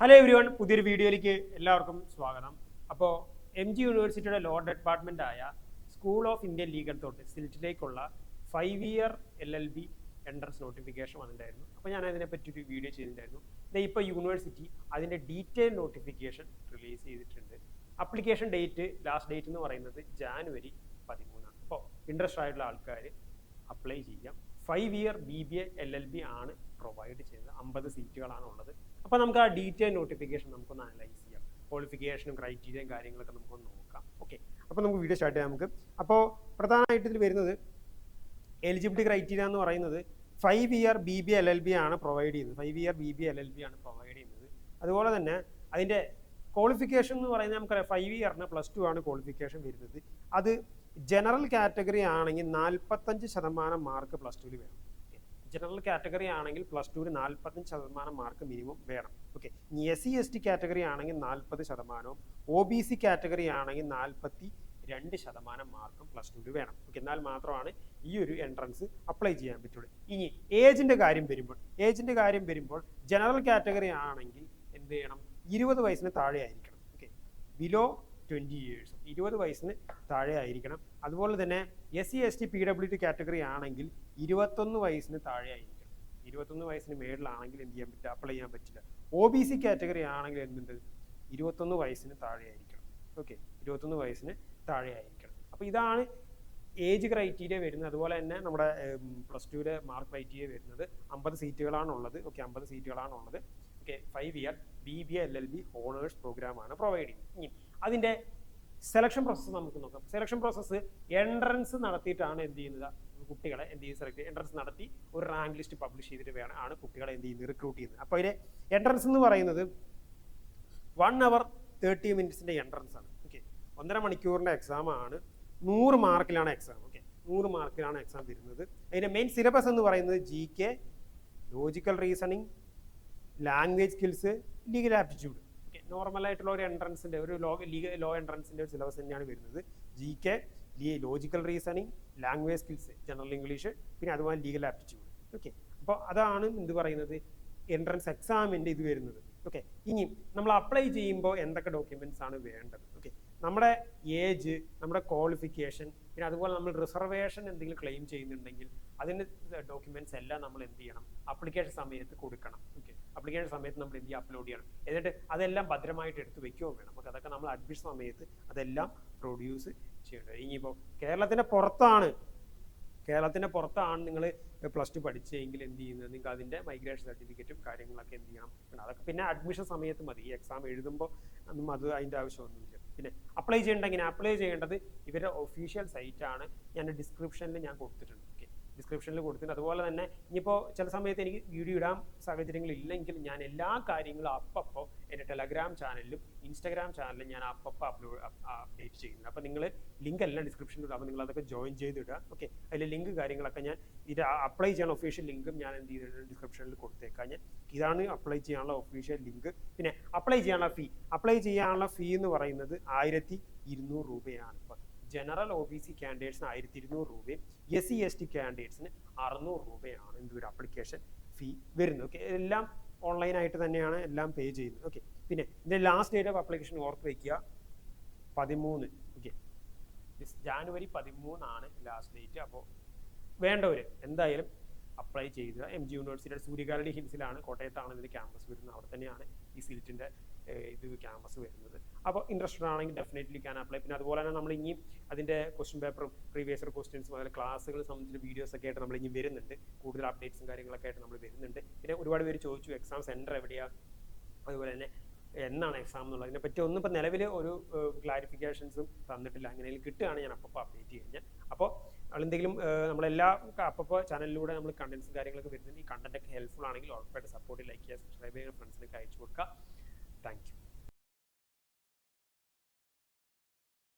Hello everyone, പുതിയൊരു വീഡിയോയിലേക്ക് എല്ലാവർക്കും സ്വാഗതം. അപ്പോൾ എം ജി യൂണിവേഴ്സിറ്റിയുടെ ലോ ഡിപ്പാർട്ട്മെന്റ് ആയ school of Indian legal thought സിൽറ്റിലേക്കുള്ള 5-year LLB എൻട്രൻസ് നോട്ടിഫിക്കേഷൻ വന്നിട്ടുണ്ടായിരുന്നു. അപ്പോൾ ഞാൻ അതിനെപ്പറ്റി ഒരു വീഡിയോ ചെയ്തിട്ടുണ്ടായിരുന്നു. ഇപ്പോൾ യൂണിവേഴ്സിറ്റി അതിൻ്റെ ഡീറ്റെയിൽ നോട്ടിഫിക്കേഷൻ റിലീസ് ചെയ്തിട്ടുണ്ട്. അപ്ലിക്കേഷൻ ഡേറ്റ്, ലാസ്റ്റ് ഡേറ്റ് എന്ന് പറയുന്നത് January 13. അപ്പോൾ ഇൻട്രസ്റ്റ് ആയിട്ടുള്ള ആൾക്കാർ അപ്ലൈ ചെയ്യാം. 5-year BBA LLB ആണ് പ്രൊവൈഡ് ചെയ്യുന്നത്. 50 സീറ്റുകളാണ് ഉള്ളത്. അപ്പോൾ നമുക്ക് ആ ഡീറ്റെയിൽ നോട്ടിഫിക്കേഷൻ നമുക്കൊന്ന് അനലൈസ് ചെയ്യാം. ക്വാളിഫിക്കേഷനും ക്രൈറ്റീരിയയും കാര്യങ്ങളൊക്കെ നമുക്കൊന്ന് നോക്കാം. ഓക്കെ, അപ്പോൾ നമുക്ക് വീഡിയോ സ്റ്റാർട്ട് ചെയ്യാം. അപ്പോൾ പ്രധാനമായിട്ട് ഇതിൽ വരുന്നത് എലിജിബിലിറ്റി ക്രൈറ്റീരിയ എന്ന് പറയുന്നത് 5-year BBA LLB ആണ് പ്രൊവൈഡ് ചെയ്യുന്നത്. 5-year BBA LLB ആണ് പ്രൊവൈഡ് ചെയ്യുന്നത്. അതുപോലെ തന്നെ അതിൻ്റെ ക്വാളിഫിക്കേഷൻ എന്ന് പറയുന്നത് നമുക്കറിയാം 5-year +2 ആണ് ക്വാളിഫിക്കേഷൻ വരുന്നത്. അത് ജനറൽ കാറ്റഗറി ആണെങ്കിൽ 45% മാർക്ക് +2 വേണം. ജനറൽ കാറ്റഗറി ആണെങ്കിൽ +2 45% മാർക്ക് മിനിമം വേണം. ഓക്കെ, ഇനി SC ST കാറ്റഗറി ആണെങ്കിൽ 40%, OBC കാറ്റഗറി ആണെങ്കിൽ 42% മാർക്കും +2 വേണം. ഓക്കെ, എന്നാൽ മാത്രമാണ് ഈ ഒരു എൻട്രൻസ് അപ്ലൈ ചെയ്യാൻ പറ്റുള്ളൂ. ഇനി ഏജിൻ്റെ കാര്യം വരുമ്പോൾ ജനറൽ കാറ്റഗറി ആണെങ്കിൽ എന്ത് ചെയ്യണം? 20 വയസ്സിന് താഴെ ആയിരിക്കണം. ഓക്കെ, ബിലോ 20 years, 20 വയസ്സിന് താഴെ ആയിരിക്കണം. അതുപോലെ തന്നെ SC ST PWD കാറ്റഗറി ആണെങ്കിൽ 21 വയസ്സിന് താഴെ ആയിരിക്കണം. 21 വയസ്സിന് മേളിലാണെങ്കിൽ എന്ത് ചെയ്യാൻ പറ്റില്ല? അപ്ലൈ ചെയ്യാൻ പറ്റില്ല. OBC കാറ്റഗറി ആണെങ്കിൽ എന്തുണ്ട്? 21 വയസ്സിന് താഴെ ആയിരിക്കണം. ഓക്കെ, 21 വയസ്സിന് താഴെ ആയിരിക്കണം. അപ്പോൾ ഇതാണ് ഏജ് ക്രൈറ്റീരിയ വരുന്നത്. അതുപോലെ തന്നെ നമ്മുടെ +2 മാർക്ക് ക്രൈറ്റീരിയ വരുന്നത് 50 സീറ്റുകളാണുള്ളത്. ഓക്കെ, 50 സീറ്റുകളാണുള്ളത്. Okay, 5-year BBA LLB honours പ്രോഗ്രാമാണ് പ്രൊവൈഡ് ചെയ്യുന്നത്. ഇനി അതിൻ്റെ സെലക്ഷൻ പ്രോസസ്സ് നമുക്ക് നോക്കാം. സെലക്ഷൻ പ്രോസസ്സ് എൻട്രൻസ് നടത്തിയിട്ടാണ് എന്ത് ചെയ്യുന്നത്? കുട്ടികളെ എന്ത് ചെയ്ത് സെലക്ട് ചെയ്യുക? എൻട്രൻസ് നടത്തി ഒരു റാങ്ക് ലിസ്റ്റ് പബ്ലിഷ് ചെയ്തിട്ട് ആണ് കുട്ടികളെ എന്ത് ചെയ്യുന്നത്? റിക്രൂട്ട് ചെയ്യുന്നത്. അപ്പോൾ അതിലെ എൻട്രൻസ് എന്ന് പറയുന്നത് 1 hour 30 minutes എൻട്രൻസ് ആണ്. ഓക്കെ, 1.5 മണിക്കൂറിൻ്റെ എക്സാം ആണ്. 100 മാർക്കിലാണ് എക്സാം. ഓക്കെ, 100 മാർക്കിലാണ് എക്സാം വരുന്നത്. അതിൻ്റെ മെയിൻ സിലബസ് എന്ന് പറയുന്നത് GK, logical reasoning, language skills, legal aptitude. Okay, നോർമലായിട്ടുള്ള ഒരു എൻട്രൻസിൻ്റെ ഒരു ലോ എൻട്രൻസിൻ്റെ ഒരു സിലബസ് തന്നെയാണ് വരുന്നത്. GK, logical reasoning, language skills, general English, പിന്നെ അതുപോലെ ലീഗൽ ആപ്റ്റിറ്റ്യൂഡ്. ഓക്കെ, അപ്പോൾ അതാണ് എന്ത് പറയുന്നത്? എൻട്രൻസ് എക്സാമിൻ്റെ ഇത് വരുന്നത്. ഓക്കെ, ഇനി നമ്മൾ അപ്ലൈ ചെയ്യുമ്പോൾ എന്തൊക്കെ ഡോക്യുമെൻറ്റ്സ് ആണ് വേണ്ടത്? ഓക്കെ, നമ്മുടെ ഏജ്, നമ്മുടെ ക്വാളിഫിക്കേഷൻ, പിന്നെ അതുപോലെ നമ്മൾ റിസർവേഷൻ എന്തെങ്കിലും ക്ലെയിം ചെയ്യുന്നുണ്ടെങ്കിൽ അതിൻ്റെ ഡോക്യുമെൻറ്റ്സ് എല്ലാം നമ്മൾ എന്ത് ചെയ്യണം? അപ്ലിക്കേഷൻ സമയത്ത് കൊടുക്കണം. ഓക്കെ, അപ്ലിക്കേഷൻ സമയത്ത് നമ്മൾ എന്ത് ചെയ്യുക? അപ്ലോഡ് ചെയ്യണം. എന്നിട്ട് അതെല്ലാം ഭദ്രമായിട്ട് എടുത്ത് വെക്കുകയും വേണം. നമുക്ക് അതൊക്കെ നമ്മൾ അഡ്മിഷൻ സമയത്ത് അതെല്ലാം പ്രൊഡ്യൂസ് ചെയ്യേണ്ടത്. ഇനിയിപ്പോൾ കേരളത്തിൻ്റെ പുറത്താണ് നിങ്ങൾ +2 പഠിച്ചെങ്കിൽ എന്ത് ചെയ്യുന്നത്? നിങ്ങൾക്ക് അതിൻ്റെ മൈഗ്രേഷൻ സർട്ടിഫിക്കറ്റും കാര്യങ്ങളൊക്കെ എന്ത് ചെയ്യണം? അതൊക്കെ പിന്നെ അഡ്മിഷൻ സമയത്ത് മതി. ഈ എക്സാം എഴുതുമ്പോൾ ഒന്നും അതിൻ്റെ ആവശ്യമൊന്നുമില്ല. പിന്നെ അപ്ലൈ ചെയ്യേണ്ടത് ഇവരുടെ ഒഫീഷ്യൽ സൈറ്റാണ്. ഞാൻ ഡിസ്ക്രിപ്ഷനിൽ ഞാൻ കൊടുത്തിട്ടുണ്ട്. ഓക്കെ, ഡിസ്ക്രിപ്ഷനിൽ കൊടുത്തിട്ടുണ്ട്. അതുപോലെ തന്നെ ഇനിയിപ്പോൾ ചില സമയത്ത് എനിക്ക് വീഡിയോ ഇടാൻ സാഹചര്യങ്ങളില്ലെങ്കിൽ ഞാൻ എല്ലാ കാര്യങ്ങളും അപ്പോൾ എൻ്റെ ടെലഗ്രാം ചാനലിലും ഇൻസ്റ്റാഗ്രാം ചാനലിലും ഞാൻ അപ്പോൾ അപ്ഡേറ്റ് ചെയ്യുന്നുണ്ട്. അപ്പോൾ നിങ്ങൾ ലിങ്ക് എല്ലാം ഡിസ്ക്രിപ്ഷനിൽ ഇടുക. അപ്പോൾ നിങ്ങൾ അതൊക്കെ ജോയിൻ ചെയ്തിടുക. ഓക്കെ, അതിൽ ലിങ്ക് കാര്യങ്ങളൊക്കെ ഞാൻ ഇത് അപ്ലൈ ചെയ്യാൻ ഒഫീഷ്യൽ ലിങ്കും ഞാൻ എന്ത് ചെയ്തിട്ടുണ്ട്? ഡിസ്ക്രിപ്ഷനിൽ കൊടുത്തേക്കാം. ഇതാണ് അപ്ലൈ ചെയ്യാനുള്ള ഒഫീഷ്യൽ ലിങ്ക്. പിന്നെ അപ്ലൈ ചെയ്യാനുള്ള ഫീ എന്ന് പറയുന്നത് 1200 രൂപയാണ്. ഇപ്പോൾ ജനറൽ OBC കാൻഡിഡേറ്റ്സിന് 1200 രൂപയും SC ST കാൻഡിഡേറ്റ്സിന് 600 രൂപയാണ് എന്തൊരു അപ്ലിക്കേഷൻ ഫീ വരുന്നത്. ഓക്കെ, എല്ലാം ഓൺലൈനായിട്ട് തന്നെയാണ് എല്ലാം പേ ചെയ്യുന്നത്. ഓക്കെ, പിന്നെ ഇതിൻ്റെ ലാസ്റ്റ് ഡേറ്റ് ഓഫ് അപ്ലിക്കേഷൻ ഓർത്ത് വയ്ക്കുക 13. ഓക്കെ, January 13 ആണ് ലാസ്റ്റ് ഡേറ്റ്. അപ്പോൾ വേണ്ടവർ എന്തായാലും അപ്ലൈ ചെയ്ത് MG യൂണിവേഴ്സിറ്റിയുടെ സൂര്യകാലടി ഹിൽസിലാണ്, കോട്ടയത്താണ് ഇതിൻ്റെ ക്യാമ്പസ് വരുന്നത്. അവിടെ തന്നെയാണ് ഈ സിൽറ്റിൻ്റെ ക്യാമ്പസ് വരുന്നത്. അപ്പോൾ ഇൻട്രസ്റ്റഡ് ആണെങ്കിൽ ഡെഫിനറ്റ്ലി ക്യാൻ അപ്ലൈ. പിന്നെ അതുപോലെ തന്നെ നമ്മൾ ഇനിയും അതിൻ്റെ ക്വസ്റ്റ്യൻ പേപ്പറും പ്രീവിയസ് ഇയർ ക്വസ്റ്റ്യൻസും അതുപോലെ ക്ലാസ്സുകൾ സംബന്ധിച്ച വീഡിയോസൊക്കെ ആയിട്ട് നമ്മൾ ഇനി വരുന്നുണ്ട്. കൂടുതൽ അപ്ഡേറ്റ്സും കാര്യങ്ങളൊക്കെ ആയിട്ട് നമ്മൾ വരുന്നുണ്ട്. പിന്നെ ഒരുപാട് പേര് ചോദിച്ചു എക്സാം സെൻറ്റർ എവിടെയാണ്, അതുപോലെ തന്നെ എന്നാണ് എക്സാം എന്നുള്ളതിനെ പറ്റി ഒന്നും ഇപ്പോൾ നിലവിൽ ഒരു ക്ലാരിഫിക്കേഷൻസും തന്നിട്ടില്ല. അങ്ങനെയെങ്കിലും കിട്ടുകയാണ് ഞാൻ അപ്പോൾ അപ്ഡേറ്റ് ചെയ്യുന്നത്. അപ്പോൾ എന്തെങ്കിലും നമ്മളെല്ലാ അപ്പോൾ ചാനലിലൂടെ നമ്മൾ കണ്ടൻസും കാര്യങ്ങളൊക്കെ വരുന്നുണ്ട്. ഈ കണ്ടൻറ്റൊക്കെ ഹെൽപ്ഫുൾ ആണെങ്കിൽ ഉറപ്പായിട്ട് സപ്പോർട്ട്, ലൈക്ക് ചെയ്യുക, സബ്സ്ക്രൈബ് ചെയ്യുക, ഫ്രണ്ട്സിനൊക്കെ അയച്ചു കൊടുക്കുക. Thank you.